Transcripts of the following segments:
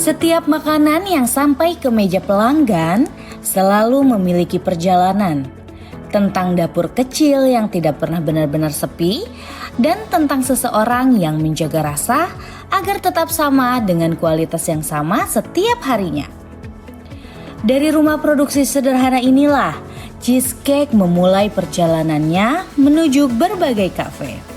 Setiap makanan yang sampai ke meja pelanggan selalu memiliki perjalanan. Tentang dapur kecil yang tidak pernah benar-benar sepi, dan tentang seseorang yang menjaga rasa agar tetap sama dengan kualitas yang sama setiap harinya. Dari rumah produksi sederhana inilah, Cheesecake memulai perjalanannya menuju berbagai kafe.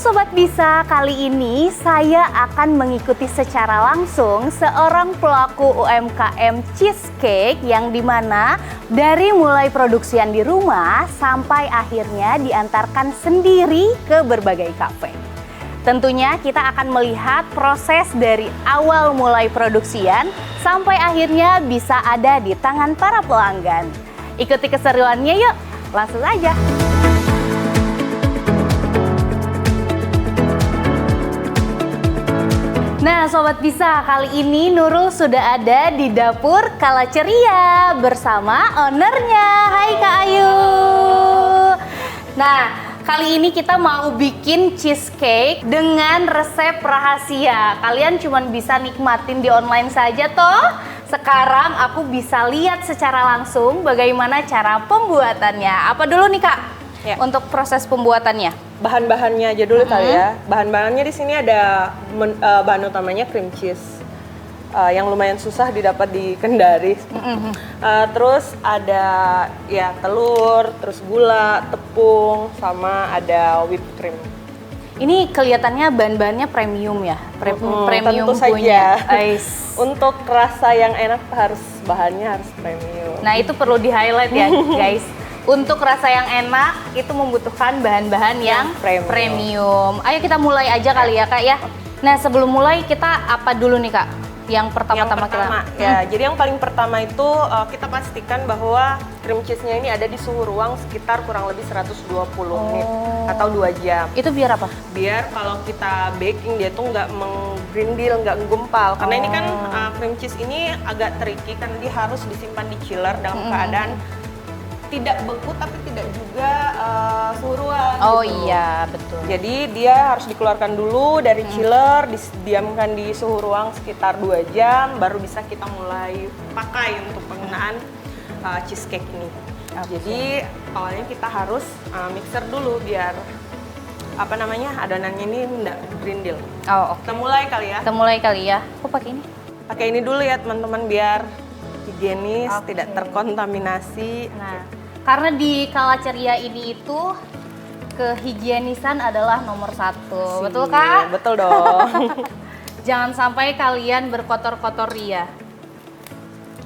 Sobat Bisa, kali ini saya akan mengikuti secara langsung seorang pelaku UMKM cheesecake yang dimana dari mulai produksian di rumah sampai akhirnya diantarkan sendiri ke berbagai kafe. Tentunya kita akan melihat proses dari awal mulai produksian sampai akhirnya bisa ada di tangan para pelanggan. Ikuti keseruannya yuk, langsung aja. Nah Sobat Bisa, kali ini Nurul sudah ada di dapur Kala Ceria bersama ownernya. Hai Kak Ayu. Nah kali ini kita mau bikin cheesecake dengan resep rahasia. Kalian cuma bisa nikmatin di online saja toh. Sekarang aku bisa lihat secara langsung bagaimana cara pembuatannya. Apa dulu nih Kak? Ya. Untuk proses pembuatannya? Bahan-bahannya aja dulu kali ya. Bahan-bahannya di sini ada bahan utamanya cream cheese yang lumayan susah didapat di Kendari. Terus ada ya telur, terus gula, tepung, sama ada whipped cream. Ini kelihatannya bahan-bahannya premium ya, premium tentu saja. Untuk Untuk rasa yang enak bahannya harus premium. Nah itu perlu di-highlight ya guys. Untuk rasa yang enak itu membutuhkan bahan-bahan yang premium. Ayo kita mulai aja kali ya Kak ya. Nah sebelum mulai kita apa dulu nih Kak? Yang pertama-tama kita. Ya, jadi yang paling pertama itu kita pastikan bahwa cream cheese-nya ini ada di suhu ruang sekitar kurang lebih 120 menit atau 2 jam. Itu biar apa? Biar kalau kita baking dia tuh nggak menggrindil, nggak menggempal. Karena ini kan cream cheese ini agak tricky karena dia harus disimpan di chiller dalam keadaan tidak beku tapi tidak juga suhu ruang. Oh gitu. iya betul. Jadi dia harus dikeluarkan dulu dari chiller, didiamkan di suhu ruang sekitar 2 jam, baru bisa kita mulai pakai untuk penggunaan cheesecake ini. Jadi awalnya kita harus mixer dulu biar adonannya ini enggak grindil. Oh oke. Kita mulai kali ya. Kita mulai kali ya. Aku pakai ini. Pakai ini dulu ya teman-teman biar higienis, tidak terkontaminasi. Nah. Karena di Kala Ceria ini itu kehigienisan adalah nomor 1, betul Kak? Betul dong. Jangan sampai kalian berkotor-kotor ria.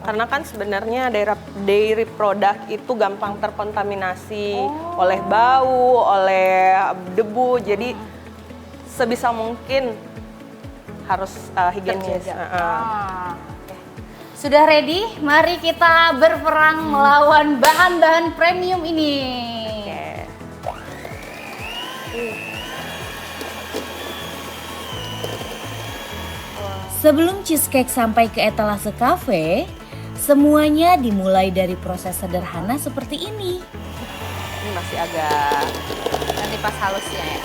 Karena kan sebenarnya dairy product itu gampang terkontaminasi oleh bau, oleh debu. Jadi sebisa mungkin harus higienis. Sudah ready? Mari kita berperang melawan bahan-bahan premium ini. Sebelum cheesecake sampai ke etalase kafe, semuanya dimulai dari proses sederhana seperti ini. Ini masih agak Nanti pas halusnya ya.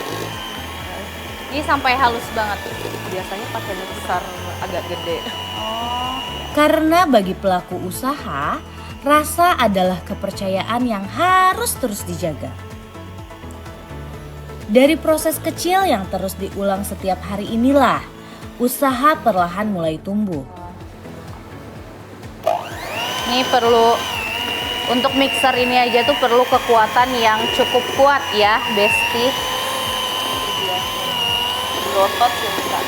Ini sampai halus banget. Biasanya pakai besar agak gede. Karena bagi pelaku usaha, rasa adalah kepercayaan yang harus terus dijaga. Dari proses kecil yang terus diulang setiap hari inilah, usaha perlahan mulai tumbuh. Ini perlu, untuk mixer ini aja tuh perlu kekuatan yang cukup kuat ya, Besti. Berotot sih bisa.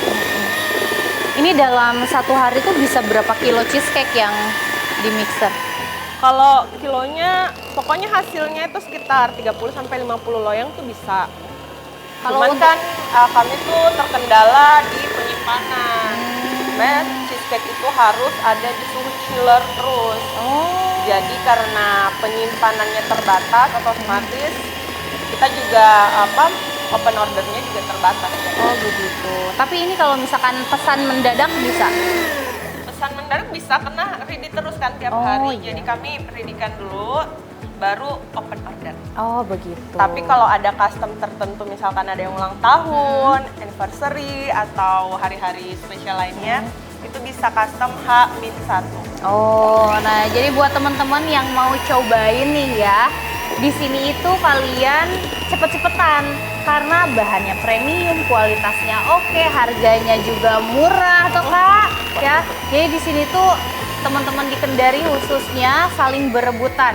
Ini dalam 1 hari tuh bisa berapa kilo cheesecake yang di mixer? Kalau kilonya, pokoknya hasilnya itu sekitar 30-50 loyang tuh bisa. Cuman kan kami tuh terkendala di penyimpanan. Cheesecake itu harus ada di suhu chiller terus. Jadi karena penyimpanannya terbatas, otomatis kita juga open ordernya juga terbatas. Oh begitu. Tapi ini kalau misalkan pesan mendadak bisa? Pesan mendadak bisa karena ready terus kan tiap hari. Iya. Jadi kami readykan dulu baru open order. Oh begitu. Tapi kalau ada custom tertentu, misalkan ada yang ulang tahun, anniversary, atau hari-hari spesial lainnya, itu bisa custom H-1. Oh, nah jadi buat teman-teman yang mau cobain nih ya, di sini itu kalian cepet-cepetan karena bahannya premium, kualitasnya oke, harganya juga murah toh Kak. Ya, jadi di sini tuh teman-teman di Kendari khususnya saling berebutan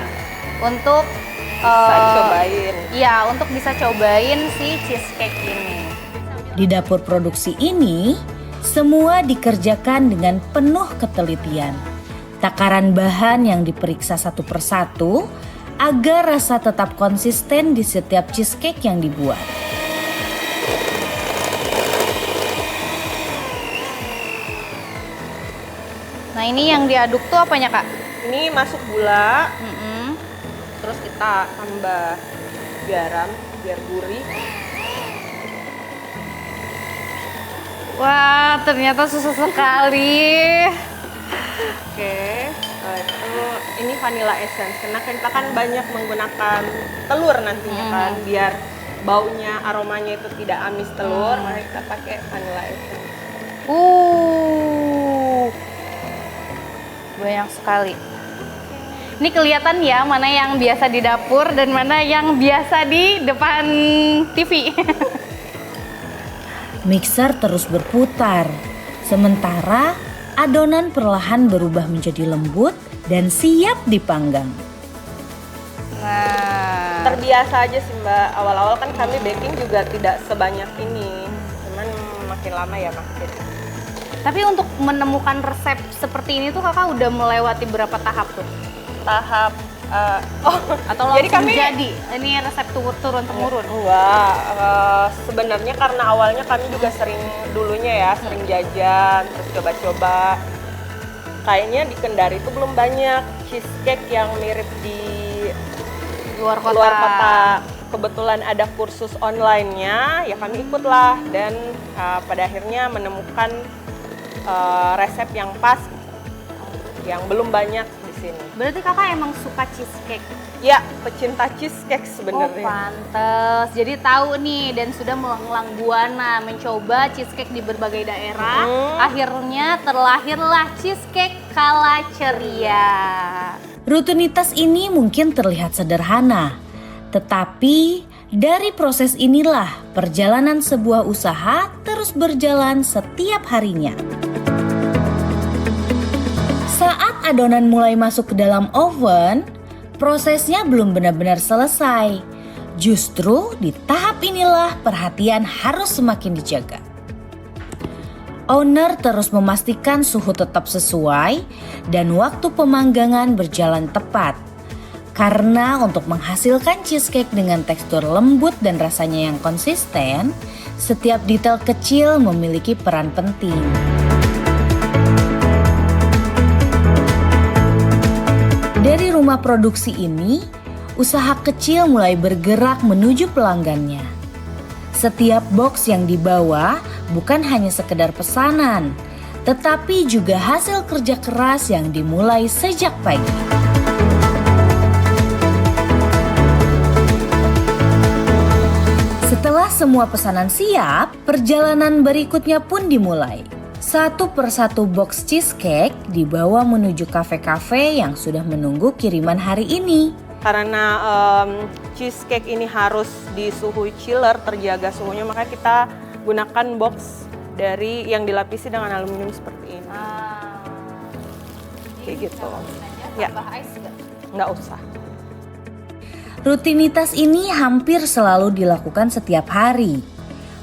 untuk Bisa cobain. Iya, untuk bisa cobain si cheesecake ini. Di dapur produksi ini, semua dikerjakan dengan penuh ketelitian. Takaran bahan yang diperiksa satu persatu agar rasa tetap konsisten di setiap cheesecake yang dibuat. Nah ini yang diaduk tuh apanya Kak? Ini masuk gula, terus kita tambah garam biar gurih. Wah ternyata susah sekali. Oke, itu ini vanilla essence karena kita kan banyak menggunakan telur nantinya kan, biar baunya, aromanya itu tidak amis telur, maka kita pakai vanilla essence. Banyak sekali. Ini kelihatan ya mana yang biasa di dapur dan mana yang biasa di depan TV. Mixer terus berputar, sementara adonan perlahan berubah menjadi lembut dan siap dipanggang. Nah, Terbiasa aja sih Mbak, awal-awal kan kami baking juga tidak sebanyak ini, cuman makin lama ya makin. tapi untuk menemukan resep seperti ini tuh Kakak udah melewati berapa tahap tuh? Tahap Atau jadi langsung kami jadi? Ini resep turun-temurun? enggak, sebenarnya karena awalnya kami juga sering sering jajan, terus coba-coba. Kayaknya di Kendari itu belum banyak cheesecake yang mirip di Luar kota. luar kota. Kebetulan ada kursus online-nya, ya kami ikutlah dan pada akhirnya menemukan resep yang pas, yang belum banyak di sini. Berarti Kakak emang suka cheesecake? Ya, pecinta cheesecake Oh sebenarnya. pantes, jadi tahu nih dan sudah melanglang buana mencoba cheesecake di berbagai daerah. Akhirnya terlahirlah cheesecake Kala Ceria. Rutinitas ini mungkin terlihat sederhana, tetapi dari proses inilah perjalanan sebuah usaha terus berjalan setiap harinya. Saat adonan mulai masuk ke dalam oven, prosesnya belum benar-benar selesai. Justru di tahap inilah perhatian harus semakin dijaga. Owner terus memastikan suhu tetap sesuai dan waktu pemanggangan berjalan tepat. Karena untuk menghasilkan cheesecake dengan tekstur lembut dan rasanya yang konsisten, setiap detail kecil memiliki peran penting. Dari rumah produksi ini, usaha kecil mulai bergerak menuju pelanggannya. Setiap box yang dibawa bukan hanya sekedar pesanan, tetapi juga hasil kerja keras yang dimulai sejak pagi. Setelah semua pesanan siap, perjalanan berikutnya pun dimulai. Satu persatu box cheesecake dibawa menuju kafe-kafe yang sudah menunggu kiriman hari ini. Karena cheesecake ini harus di suhu chiller, terjaga suhunya, maka kita gunakan box dari yang dilapisi dengan aluminium seperti ini. Kayak gitu. Ya, nggak usah. Rutinitas ini hampir selalu dilakukan setiap hari.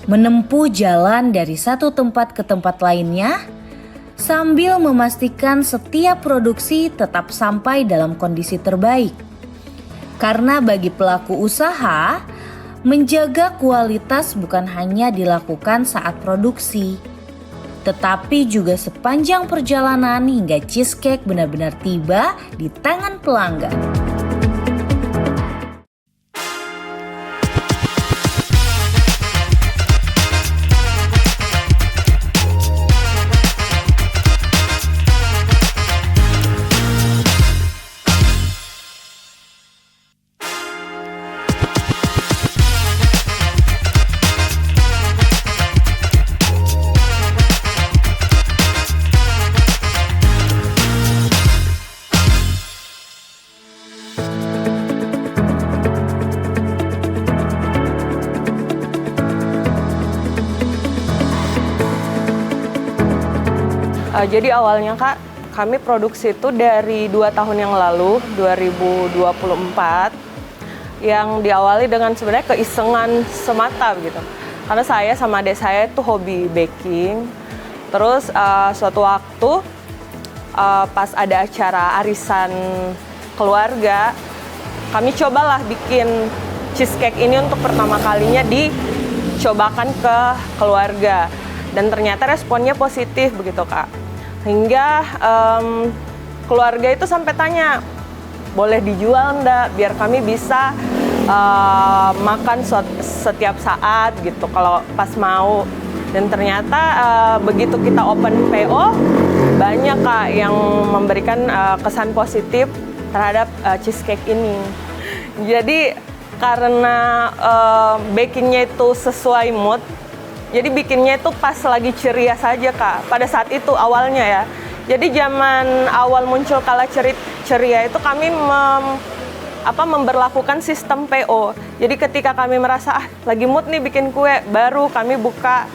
Menempuh jalan dari satu tempat ke tempat lainnya, sambil memastikan setiap produksi tetap sampai dalam kondisi terbaik. Karena bagi pelaku usaha, menjaga kualitas bukan hanya dilakukan saat produksi, tetapi juga sepanjang perjalanan hingga cheesecake benar-benar tiba di tangan pelanggan. Jadi awalnya Kak, kami produksi itu dari 2 tahun yang lalu, 2024, yang diawali dengan sebenarnya keisengan semata gitu. Karena saya sama adik saya itu hobi baking. Terus suatu waktu pas ada acara arisan keluarga, kami cobalah bikin cheesecake ini untuk pertama kalinya dicobakan ke keluarga. Dan ternyata responnya positif begitu Kak. Hingga keluarga itu sampai tanya, boleh dijual enggak biar kami bisa makan setiap saat gitu kalau pas mau. Dan ternyata begitu kita open PO, banyak Kak yang memberikan kesan positif terhadap cheesecake ini. Jadi karena bakingnya itu sesuai mood, jadi bikinnya itu pas lagi ceria saja Kak, pada saat itu awalnya ya. Jadi zaman awal muncul Kala Ceria itu kami memberlakukan sistem PO. Jadi ketika kami merasa lagi mood nih bikin kue, baru kami buka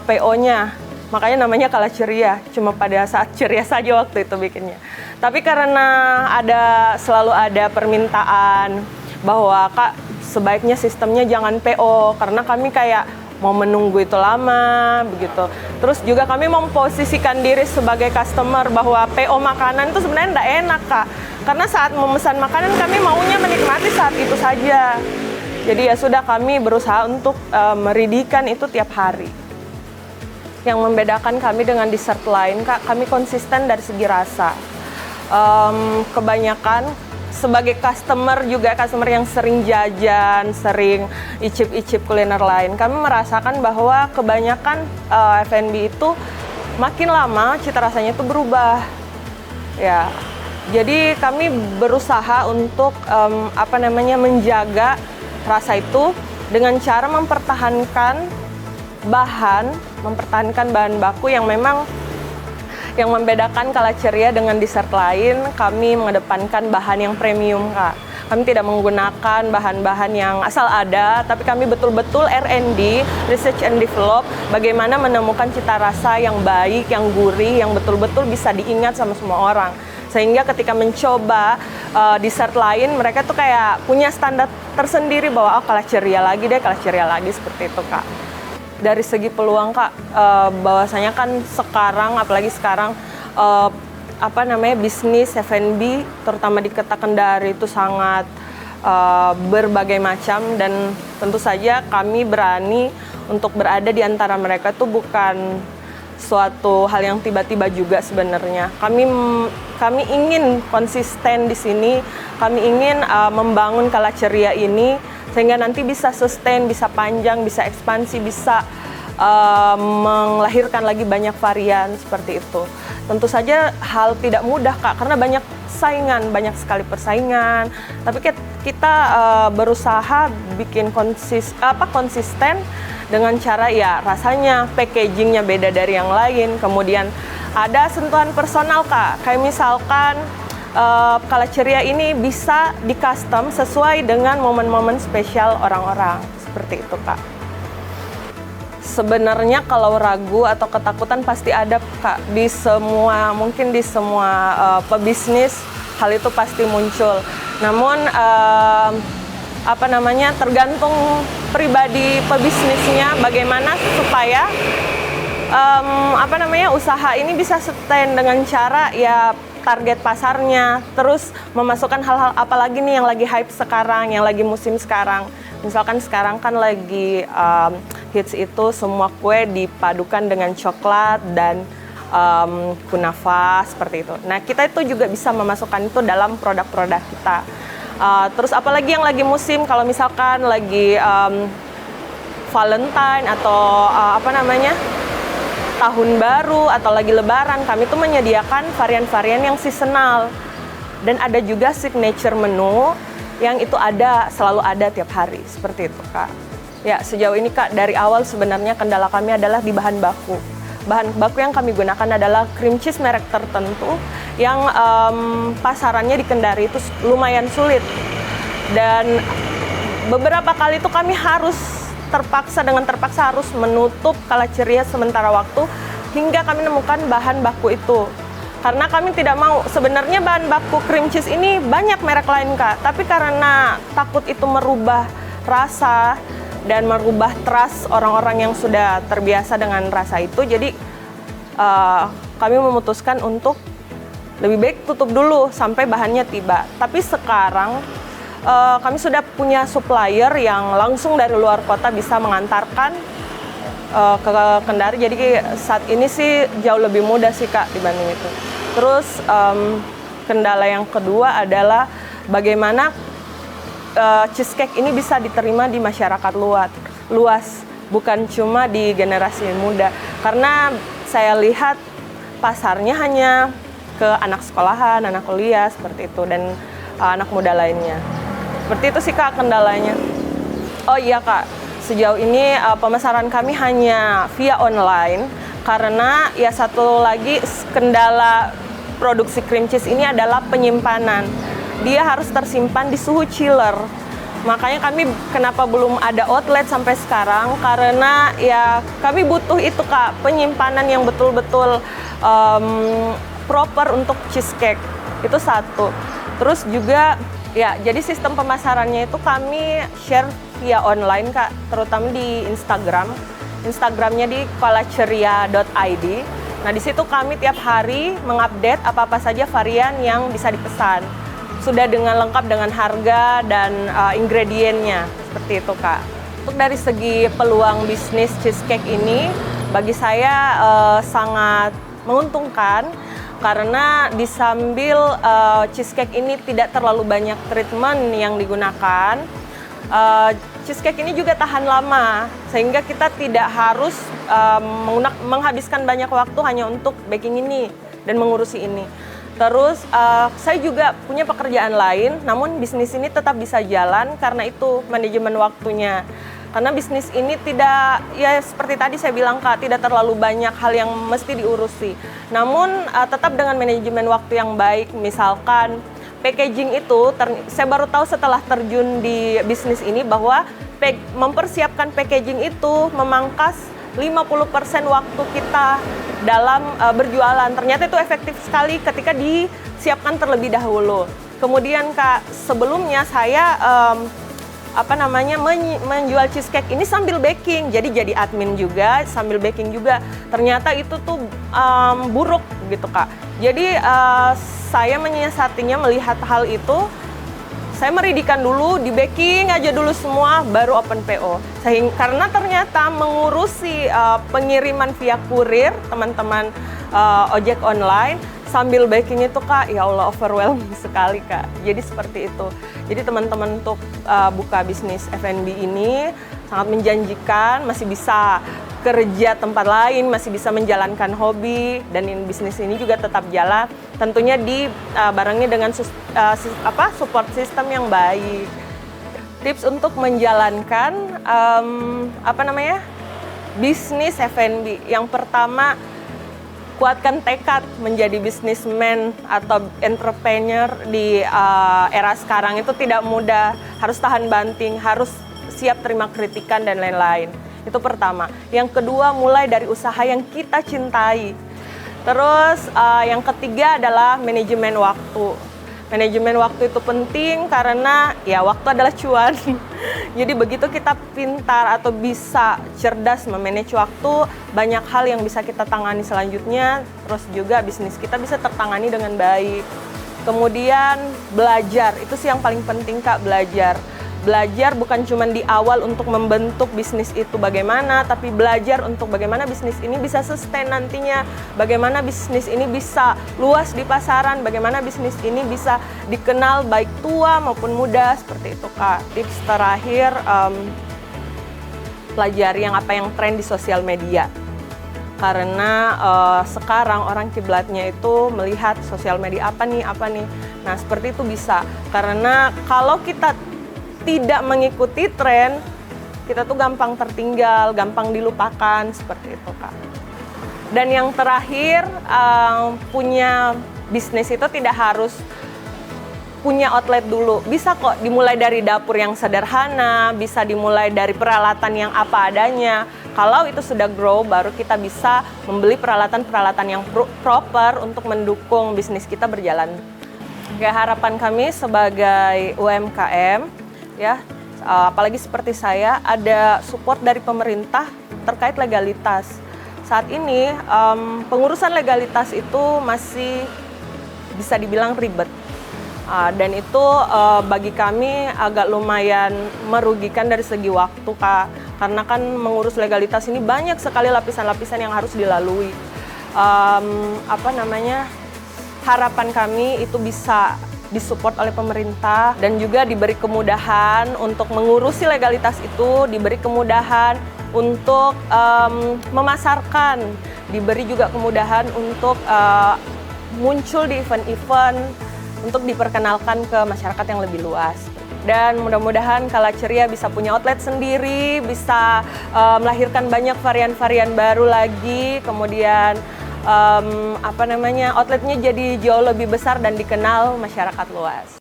PO-nya. Makanya namanya Kala Ceria, cuma pada saat ceria saja waktu itu bikinnya. Tapi karena selalu ada permintaan bahwa Kak sebaiknya sistemnya jangan PO, karena kami kayak mau menunggu itu lama begitu. Terus juga kami memposisikan diri sebagai customer bahwa PO makanan itu sebenarnya tidak enak Kak. Karena saat memesan makanan kami maunya menikmati saat itu saja. Jadi ya sudah, kami berusaha untuk meridikan itu tiap hari. Yang membedakan kami dengan dessert lain Kak, kami konsisten dari segi rasa. Kebanyakan sebagai customer yang sering jajan, sering icip-icip kuliner lain, kami merasakan bahwa kebanyakan F&B itu makin lama cita rasanya itu berubah. Ya, jadi kami berusaha untuk menjaga rasa itu dengan cara mempertahankan bahan baku yang memang yang membedakan Kala Ceria dengan dessert lain. Kami mengedepankan bahan yang premium Kak. Kami tidak menggunakan bahan-bahan yang asal ada, tapi kami betul-betul R&D, research and develop, bagaimana menemukan cita rasa yang baik, yang gurih, yang betul-betul bisa diingat sama semua orang. Sehingga ketika mencoba dessert lain, mereka tuh kayak punya standar tersendiri bahwa Kala Ceria lagi deh, Kala Ceria lagi, seperti itu Kak. Dari segi peluang Kak, bahwasanya kan sekarang, apalagi sekarang bisnis F&B terutama di Kota Kendari itu sangat berbagai macam, dan tentu saja kami berani untuk berada di antara mereka itu bukan suatu hal yang tiba-tiba juga sebenarnya. Kami ingin konsisten di sini, kami ingin membangun Kala Ceria ini sehingga nanti bisa sustain, bisa panjang, bisa ekspansi, bisa melahirkan lagi banyak varian seperti itu. Tentu saja hal tidak mudah Kak, karena banyak saingan, banyak sekali persaingan. Tapi kita berusaha bikin konsisten dengan cara ya rasanya, packagingnya beda dari yang lain. Kemudian ada sentuhan personal Kak, kayak misalkan Kala Ceria ini bisa di-custom sesuai dengan momen-momen spesial orang-orang. Seperti itu Kak. Sebenarnya kalau ragu atau ketakutan pasti ada Kak. Mungkin di semua pebisnis hal itu pasti muncul. Namun tergantung pribadi pebisnisnya bagaimana supaya usaha ini bisa sustain dengan cara ya target pasarnya, terus memasukkan hal-hal apalagi nih yang lagi hype sekarang, yang lagi musim sekarang. Misalkan sekarang kan lagi hits itu semua kue dipadukan dengan coklat dan kunafa seperti itu. Nah kita itu juga bisa memasukkan itu dalam produk-produk kita. Terus apalagi yang lagi musim, kalau misalkan lagi Valentine atau tahun baru atau lagi lebaran, kami tuh menyediakan varian-varian yang seasonal. Dan ada juga signature menu yang itu selalu ada tiap hari, seperti itu Kak. Ya sejauh ini Kak, dari awal sebenarnya kendala kami adalah di bahan baku. Bahan baku yang kami gunakan adalah cream cheese merek tertentu yang pasarannya di Kendari itu lumayan sulit. Dan beberapa kali itu kami terpaksa harus menutup Kala Ceria sementara waktu hingga kami menemukan bahan baku itu. Karena kami tidak mau, sebenarnya bahan baku cream cheese ini banyak merek lain Kak, tapi karena takut itu merubah rasa dan merubah trust orang-orang yang sudah terbiasa dengan rasa itu, jadi kami memutuskan untuk lebih baik tutup dulu sampai bahannya tiba. Tapi sekarang kami sudah punya supplier yang langsung dari luar kota bisa mengantarkan ke Kendari, jadi saat ini sih jauh lebih mudah sih Kak dibanding itu. Terus kendala yang kedua adalah bagaimana cheesecake ini bisa diterima di masyarakat luas, bukan cuma di generasi muda. Karena saya lihat pasarnya hanya ke anak sekolahan, anak kuliah seperti itu, dan anak muda lainnya. Seperti itu sih Kak kendalanya. Oh iya Kak, sejauh ini pemasaran kami hanya via online, karena ya satu lagi kendala produksi cream cheese ini adalah penyimpanan. Dia harus tersimpan di suhu chiller. Makanya kami kenapa belum ada outlet sampai sekarang, karena ya kami butuh itu Kak, penyimpanan yang betul-betul proper untuk cheesecake. Itu satu. Terus juga ya, jadi sistem pemasarannya itu kami share via online Kak, terutama di Instagram. Instagramnya di kolaceria.id. Nah, di situ kami tiap hari mengupdate apa-apa saja varian yang bisa dipesan. Sudah dengan lengkap dengan harga dan ingredientnya, seperti itu Kak. Untuk dari segi peluang bisnis cheesecake ini, bagi saya sangat menguntungkan, karena di sambil cheesecake ini tidak terlalu banyak treatment yang digunakan, cheesecake ini juga tahan lama, sehingga kita tidak harus menghabiskan banyak waktu hanya untuk baking ini dan mengurusi ini. Terus saya juga punya pekerjaan lain, namun bisnis ini tetap bisa jalan karena itu manajemen waktunya. Karena bisnis ini tidak, ya seperti tadi saya bilang Kak, tidak terlalu banyak hal yang mesti diurusi. Namun tetap dengan manajemen waktu yang baik, misalkan packaging itu, saya baru tahu setelah terjun di bisnis ini bahwa mempersiapkan packaging itu memangkas 50% waktu kita dalam berjualan. Ternyata itu efektif sekali ketika disiapkan terlebih dahulu. Kemudian Kak, sebelumnya saya menjual cheesecake ini sambil baking. Jadi admin juga, sambil baking juga. Ternyata itu tuh buruk gitu Kak. Jadi saya menyiasatinya melihat hal itu, saya meridikan dulu, di baking aja dulu semua, baru open PO. Karena ternyata mengurusi pengiriman via kurir, teman-teman ojek online, sambil baking itu Kak, ya Allah overwhelming sekali Kak. Jadi seperti itu. Jadi teman-teman untuk buka bisnis F&B ini sangat menjanjikan, masih bisa kerja tempat lain, masih bisa menjalankan hobi, dan bisnis ini juga tetap jalan. Tentunya barengnya dengan support system yang baik. Tips untuk menjalankan bisnis F&B. Yang pertama, kuatkan tekad menjadi businessman atau entrepreneur di era sekarang itu tidak mudah. Harus tahan banting, harus siap terima kritikan dan lain-lain. Itu pertama. Yang kedua, mulai dari usaha yang kita cintai. Terus yang ketiga adalah manajemen waktu. Manajemen waktu itu penting karena ya waktu adalah cuan. Jadi begitu kita pintar atau bisa cerdas memanage waktu, banyak hal yang bisa kita tangani selanjutnya. Terus juga bisnis kita bisa tertangani dengan baik. Kemudian belajar, itu sih yang paling penting Kak, belajar. Belajar bukan cuma di awal untuk membentuk bisnis itu bagaimana, tapi belajar untuk bagaimana bisnis ini bisa sustain nantinya, bagaimana bisnis ini bisa luas di pasaran, bagaimana bisnis ini bisa dikenal baik tua maupun muda, seperti itu Kak. Tips terakhir, pelajari yang tren di sosial media. Karena sekarang orang kiblatnya itu melihat sosial media apa nih. Nah seperti itu bisa, karena kalau kita tidak mengikuti tren, kita tuh gampang tertinggal, gampang dilupakan, seperti itu Kak. Dan yang terakhir, punya bisnis itu tidak harus punya outlet dulu. Bisa kok dimulai dari dapur yang sederhana, bisa dimulai dari peralatan yang apa adanya. Kalau itu sudah grow, baru kita bisa membeli peralatan-peralatan yang proper untuk mendukung bisnis kita berjalan. Kayak harapan kami sebagai UMKM, ya, apalagi seperti saya, ada support dari pemerintah terkait legalitas. Saat ini pengurusan legalitas itu masih bisa dibilang ribet. Dan itu bagi kami agak lumayan merugikan dari segi waktu, Kak. Karena kan mengurus legalitas ini banyak sekali lapisan-lapisan yang harus dilalui. Harapan kami itu bisa disupport oleh pemerintah dan juga diberi kemudahan untuk mengurusi legalitas itu, diberi kemudahan untuk memasarkan, diberi juga kemudahan untuk muncul di event-event untuk diperkenalkan ke masyarakat yang lebih luas. Dan mudah-mudahan Kala Ceria bisa punya outlet sendiri, bisa melahirkan banyak varian-varian baru lagi, kemudian outletnya jadi jauh lebih besar dan dikenal masyarakat luas.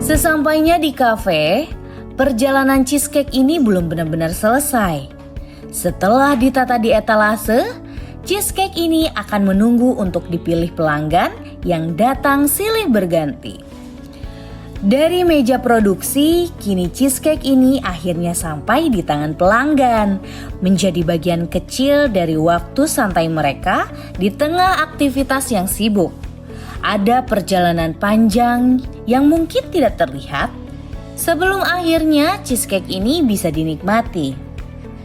Sesampainya di kafe, perjalanan cheesecake ini belum benar-benar selesai. Setelah ditata di etalase, cheesecake ini akan menunggu untuk dipilih pelanggan yang datang silih berganti. Dari meja produksi, kini cheesecake ini akhirnya sampai di tangan pelanggan, menjadi bagian kecil dari waktu santai mereka di tengah aktivitas yang sibuk. Ada perjalanan panjang yang mungkin tidak terlihat sebelum akhirnya cheesecake ini bisa dinikmati.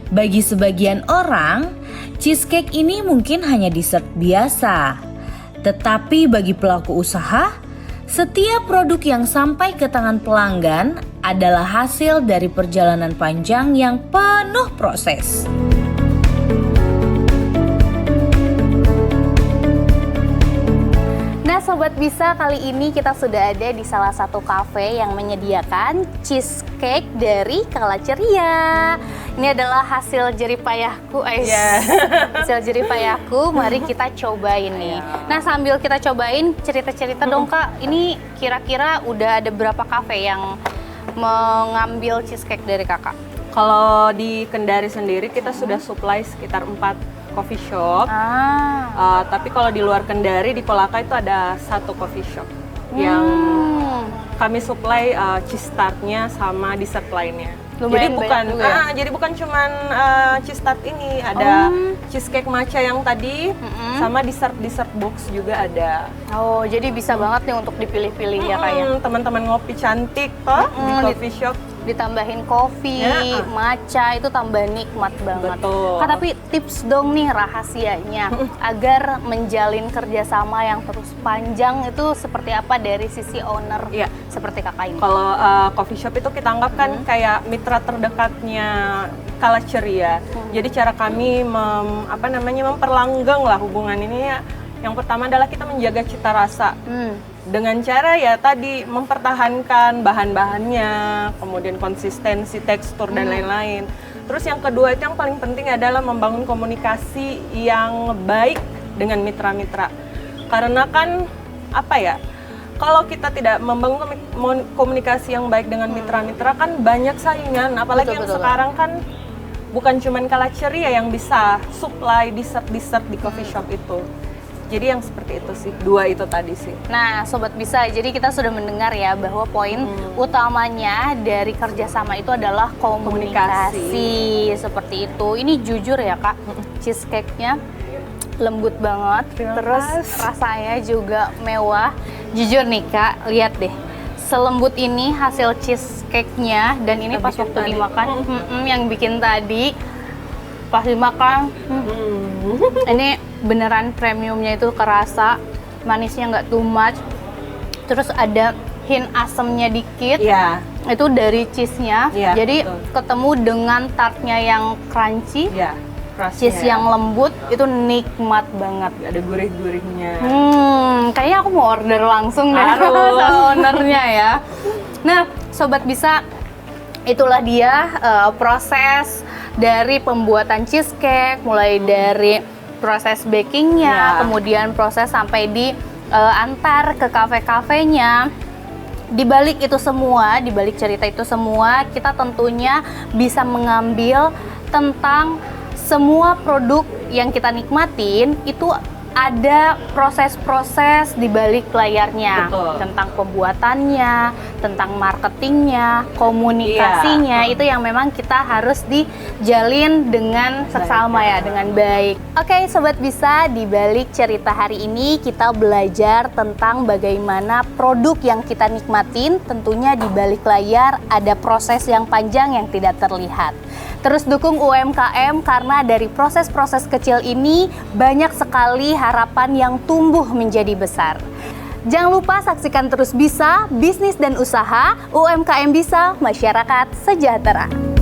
Bagi sebagian orang, cheesecake ini mungkin hanya dessert biasa. Tetapi bagi pelaku usaha, setiap produk yang sampai ke tangan pelanggan adalah hasil dari perjalanan panjang yang penuh proses. Nah Sobat Bisa, kali ini kita sudah ada di salah satu kafe yang menyediakan cheesecake dari Kala Ceria. Ini adalah hasil jeripayahku, hasil jeripayahku. Mari kita cobain nih. Nah sambil kita cobain, cerita-cerita dong Kak. Ini kira-kira udah ada berapa kafe yang mengambil cheesecake dari Kakak? Kalau di Kendari sendiri kita sudah supply sekitar 4 coffee shop. Tapi kalau di luar Kendari, di Kolaka itu ada 1 coffee shop yang kami supply cheese tartnya sama dessert lainnya. Lumayan Jadi bukan cuman cheese tart ini, ada cheesecake matcha yang tadi sama dessert box juga ada. Oh, jadi bisa banget nih untuk dipilih-pilih ya Kak ya. Teman-teman ngopi cantik toh di coffee shop. Ditambahin kopi, matcha, itu tambah nikmat banget. Betul. Kak, tapi tips dong nih rahasianya agar menjalin kerjasama yang terus panjang itu seperti apa dari sisi owner seperti Kakak ini? Kalau coffee shop itu kita anggap kan kayak mitra terdekatnya Kala Ceria. Jadi cara kami memperlanggeng lah hubungan ini ya. Yang pertama adalah kita menjaga cita rasa. Dengan cara ya tadi mempertahankan bahan-bahannya, kemudian konsistensi, tekstur dan lain-lain. Terus yang kedua itu yang paling penting adalah membangun komunikasi yang baik dengan mitra-mitra. Karena kan kalau kita tidak membangun komunikasi yang baik dengan mitra-mitra kan banyak saingan, apalagi yang sekarang kan bukan cuman Kala Ceria yang bisa supply dessert-dessert di coffee shop itu. Jadi yang seperti itu sih, 2 itu tadi sih. Nah Sobat Bisa, jadi kita sudah mendengar ya bahwa poin utamanya dari kerjasama itu adalah komunikasi. Seperti itu. Ini jujur ya Kak, cheesecake-nya lembut banget, terus rasanya juga mewah. Jujur nih Kak, lihat deh, selembut ini hasil cheesecake-nya, dan ini pas waktu dimakan, yang bikin tadi pas dimakan, ini beneran premiumnya itu kerasa, manisnya nggak too much, terus ada hint asemnya dikit, itu dari cheese-nya, jadi ketemu dengan tartnya yang crunchy, cheese yang lembut, itu nikmat banget. Ada gurih-gurihnya. Kayaknya aku mau order langsung deh sama ownernya ya. Nah Sobat Bisa, itulah dia proses dari pembuatan cheesecake, mulai dari proses bakingnya, kemudian proses sampai di antar ke kafe-kafenya. Di balik itu semua, di balik cerita itu semua, kita tentunya bisa mengambil tentang semua produk yang kita nikmatin itu ada proses-proses di balik layarnya. Betul. Tentang pembuatannya, tentang marketingnya, komunikasinya, itu yang memang kita harus dijalin dengan seksama ya, dengan baik. Oke, Sobat Bisa, di balik cerita hari ini kita belajar tentang bagaimana produk yang kita nikmatin, tentunya di balik layar ada proses yang panjang yang tidak terlihat. Terus dukung UMKM karena dari proses-proses kecil ini banyak sekali harapan yang tumbuh menjadi besar. Jangan lupa saksikan terus Bisa, bisnis dan usaha, UMKM bisa, masyarakat sejahtera.